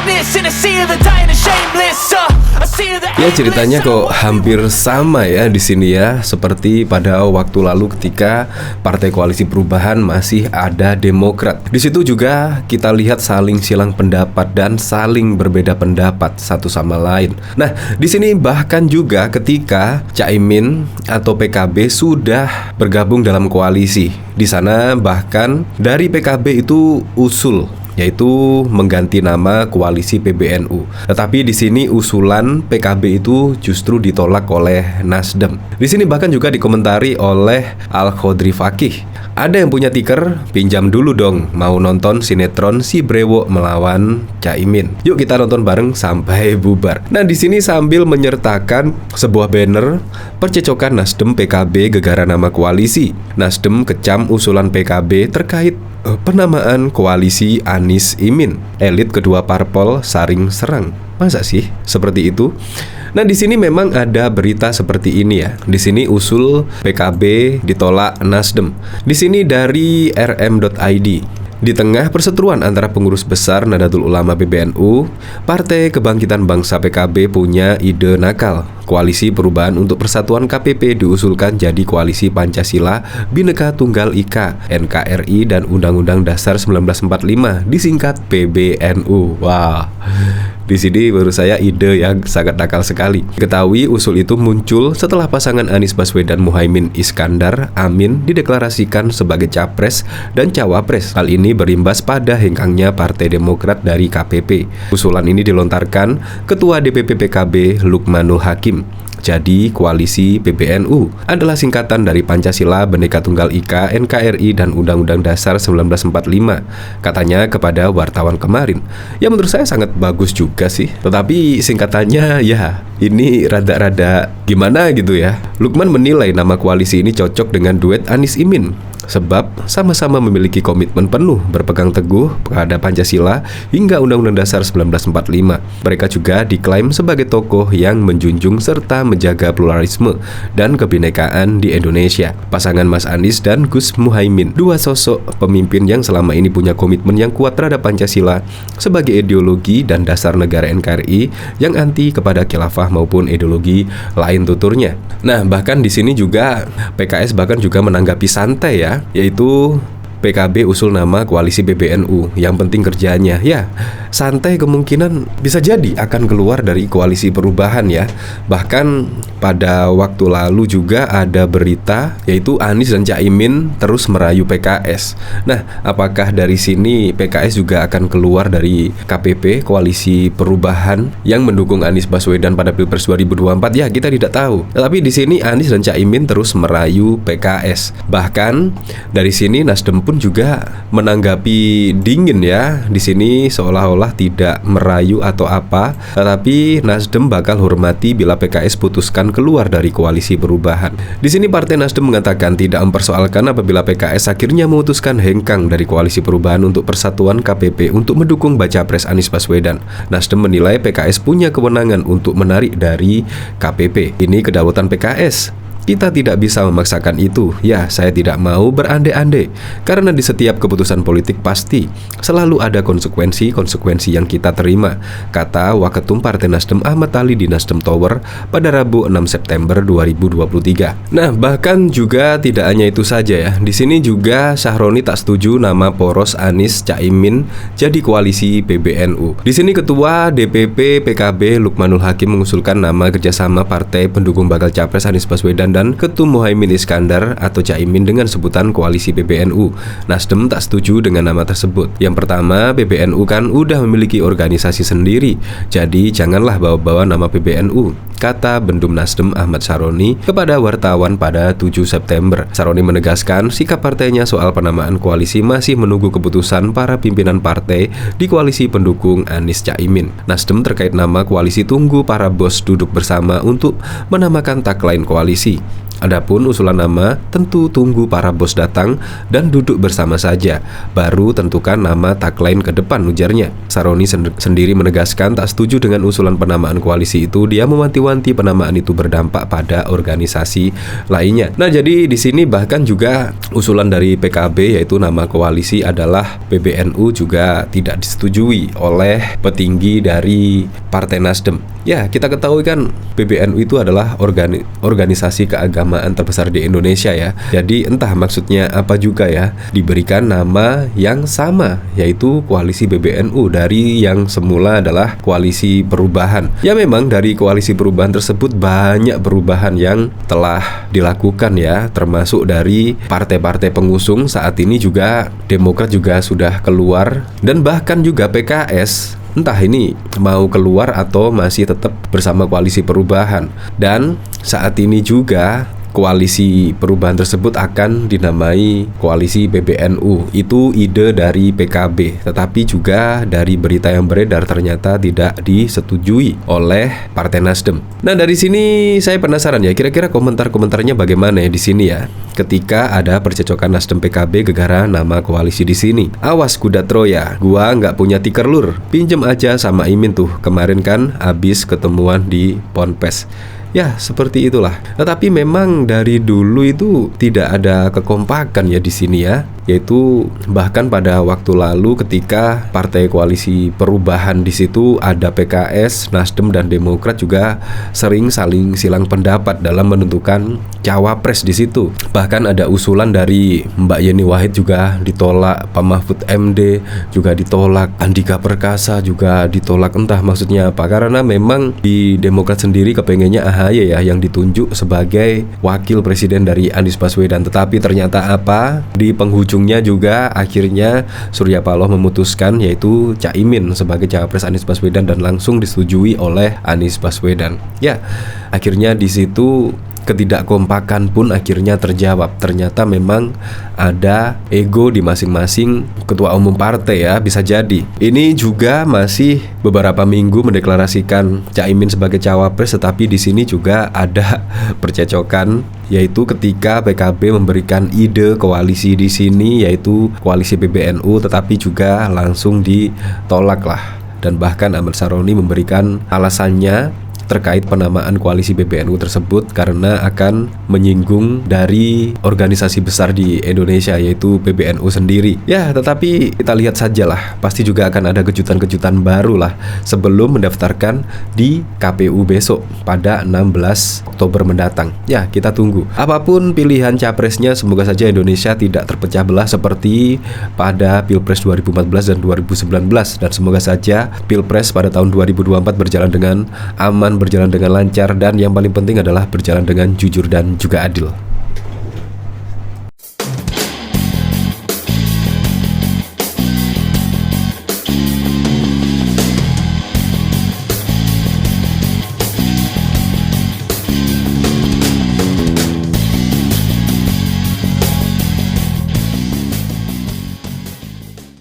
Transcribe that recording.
greatness in a sea of the dying and shameless. A sea of the Ya, ceritanya kok hampir sama ya di sini ya, seperti pada waktu lalu ketika Partai Koalisi Perubahan masih ada Demokrat. Di situ juga kita lihat saling silang pendapat dan saling berbeda pendapat satu sama lain. Nah, di sini bahkan juga ketika Caimin atau PKB sudah bergabung dalam koalisi. Di sana bahkan dari PKB itu usul, yaitu mengganti nama koalisi PBNU. Tetapi di sini usulan PKB itu justru ditolak oleh Nasdem. Di sini bahkan juga dikomentari oleh Al-Khodri Fakih. Ada yang punya tiker, pinjam dulu dong, mau nonton sinetron Si Brewo melawan Caimin. Yuk kita nonton bareng sampai bubar. Nah, di sini sambil menyertakan sebuah banner percecokan Nasdem PKB gegara nama koalisi. Nasdem kecam usulan PKB terkait penamaan koalisi Anies Imin. Elit kedua parpol saring serang. Masa sih seperti itu? Nah, di sini memang ada berita seperti ini ya. Di sini usul PKB ditolak Nasdem. Di sini dari rm.id. Di tengah perseteruan antara pengurus besar Nahdlatul Ulama PBNU, Partai Kebangkitan Bangsa PKB punya ide nakal. Koalisi Perubahan untuk Persatuan KPP diusulkan jadi Koalisi Pancasila, Bhinneka Tunggal Ika, NKRI, dan Undang-Undang Dasar 1945, disingkat PBNU. Wah, di sini baru saya ide yang sangat nakal sekali. Ketahui usul itu muncul setelah pasangan Anies Baswedan Muhaimin Iskandar Amin dideklarasikan sebagai capres dan cawapres. Hal ini berimbas pada hengkangnya Partai Demokrat dari KPP. Usulan ini dilontarkan Ketua DPP PKB Lukmanul Hakim. Jadi, Koalisi PBNU adalah singkatan dari Pancasila, Bhinneka Tunggal Ika, NKRI, dan Undang-Undang Dasar 1945, katanya kepada wartawan kemarin. Ya, menurut saya sangat bagus juga sih. Tetapi singkatannya ya ini rada-rada gimana gitu ya. Lukman menilai nama koalisi ini cocok dengan duet Anies Imin, sebab sama-sama memiliki komitmen penuh berpegang teguh pada Pancasila hingga Undang-Undang Dasar 1945. Mereka juga diklaim sebagai tokoh yang menjunjung serta menjaga pluralisme dan kebinekaan di Indonesia. Pasangan Mas Anies dan Gus Muhaimin, dua sosok pemimpin yang selama ini punya komitmen yang kuat terhadap Pancasila sebagai ideologi dan dasar negara NKRI yang anti kepada khilafah maupun ideologi lain tuturnya. Nah, bahkan di sini juga PKS bahkan juga menanggapi santai ya, yaitu PKB usul nama koalisi PBNU, yang penting kerjanya. Ya, santai kemungkinan bisa jadi akan keluar dari koalisi perubahan ya. Bahkan pada waktu lalu juga ada berita yaitu Anies dan Caimin terus merayu PKS. Nah, apakah dari sini PKS juga akan keluar dari KPP, koalisi perubahan yang mendukung Anies Baswedan pada Pilpres 2024? Ya, kita tidak tahu. Tapi di sini Anies dan Caimin terus merayu PKS. Bahkan dari sini Nasdem pun juga menanggapi dingin ya. Di sini seolah-olah tidak merayu atau apa, tetapi Nasdem bakal hormati bila PKS putuskan keluar dari koalisi perubahan. Di sini Partai Nasdem mengatakan tidak mempersoalkan apabila PKS akhirnya memutuskan hengkang dari koalisi perubahan untuk persatuan KPP untuk mendukung baca pres Anies Baswedan. Nasdem menilai PKS punya kewenangan untuk menarik dari KPP. Ini kedaulatan PKS. Kita tidak bisa memaksakan itu. Ya, saya tidak mau berandai-andai, karena di setiap keputusan politik pasti selalu ada konsekuensi yang kita terima, kata Waketum Partai Nasdem Ahmad Ali di Nasdem Tower pada Rabu 6 September 2023. Nah, bahkan juga tidak hanya itu saja ya. Di sini juga Syahroni tak setuju nama poros Anies Caimin jadi koalisi PBNU. Di sini Ketua DPP PKB Lukmanul Hakim mengusulkan nama kerjasama partai pendukung bakal capres Anies Baswedan dan Ketum Muhaimin Iskandar atau Caimin dengan sebutan koalisi PBNU. Nasdem tak setuju dengan nama tersebut. Yang pertama, PBNU kan udah memiliki organisasi sendiri, jadi janganlah bawa-bawa nama PBNU, kata Bendum Nasdem Ahmad Saroni kepada wartawan pada 7 September. Saroni menegaskan sikap partainya soal penamaan koalisi masih menunggu keputusan para pimpinan partai di koalisi pendukung Anies Caimin. Nasdem terkait nama koalisi tunggu para bos duduk bersama untuk menamakan tagline koalisi. Adapun usulan nama tentu tunggu para bos datang dan duduk bersama saja, baru tentukan nama tagline ke depan, ujarnya. Saroni sendiri menegaskan tak setuju dengan usulan penamaan koalisi itu. Dia mewanti-wanti penamaan itu berdampak pada organisasi lainnya. Nah, jadi di sini bahkan juga usulan dari PKB yaitu nama koalisi adalah PBNU juga tidak disetujui oleh petinggi dari Partai Nasdem. Ya, kita ketahui kan PBNU itu adalah organisasi keagamaan terbesar di Indonesia ya. Jadi entah maksudnya apa juga ya, diberikan nama yang sama yaitu Koalisi PBNU dari yang semula adalah Koalisi Perubahan. Ya, memang dari Koalisi Perubahan tersebut banyak perubahan yang telah dilakukan ya, termasuk dari partai-partai pengusung. Saat ini juga Demokrat juga sudah keluar, dan bahkan juga PKS entah ini mau keluar atau masih tetap bersama Koalisi Perubahan. Dan saat ini juga Koalisi Perubahan tersebut akan dinamai Koalisi PBNU. Itu ide dari PKB, tetapi juga dari berita yang beredar ternyata tidak disetujui oleh Partai Nasdem. Nah, dari sini saya penasaran ya, kira-kira komentar-komentarnya bagaimana ya di sini ya. Ketika ada percecokan Nasdem PKB gegara nama koalisi di sini. Awas kuda Troya, gua nggak punya tiker lur. Pinjem aja sama Imin tuh, kemarin kan habis ketemuan di Ponpes. Ya, seperti itulah. Tetapi memang dari dulu itu tidak ada kekompakan ya di sini ya. Yaitu bahkan pada waktu lalu ketika Partai Koalisi Perubahan di situ ada PKS, Nasdem dan Demokrat juga sering saling silang pendapat dalam menentukan cawapres di situ. Bahkan ada usulan dari Mbak Yeni Wahid juga ditolak, Pak Mahfud MD juga ditolak, Andika Perkasa juga ditolak. Entah maksudnya apa, karena memang di Demokrat sendiri kepengennya AHY ya yang ditunjuk sebagai wakil presiden dari Anies Baswedan. Tetapi ternyata apa? Di penghujung juga akhirnya Surya Paloh memutuskan yaitu Caimin sebagai cawapres Anies Baswedan dan langsung disetujui oleh Anies Baswedan. Ya, akhirnya di situ ketidakkompakan pun akhirnya terjawab. Ternyata memang ada ego di masing-masing ketua umum partai ya, bisa jadi. Ini juga masih beberapa minggu mendeklarasikan Caimin sebagai cawapres, tetapi di sini juga ada percecokan, yaitu ketika PKB memberikan ide koalisi di sini yaitu Koalisi PBNU, tetapi juga langsung ditolak lah. Dan bahkan Ahmad Saroni memberikan alasannya terkait penamaan Koalisi PBNU tersebut karena akan menyinggung dari organisasi besar di Indonesia yaitu PBNU sendiri. Ya, tetapi kita lihat sajalah, pasti juga akan ada kejutan-kejutan baru lah sebelum mendaftarkan di KPU besok pada 16 Oktober mendatang. Ya, kita tunggu. Apapun pilihan capresnya, semoga saja Indonesia tidak terpecah belah seperti pada Pilpres 2014 dan 2019, dan semoga saja Pilpres pada tahun 2024 berjalan dengan aman, berjalan dengan lancar, dan yang paling penting adalah berjalan dengan jujur dan juga adil.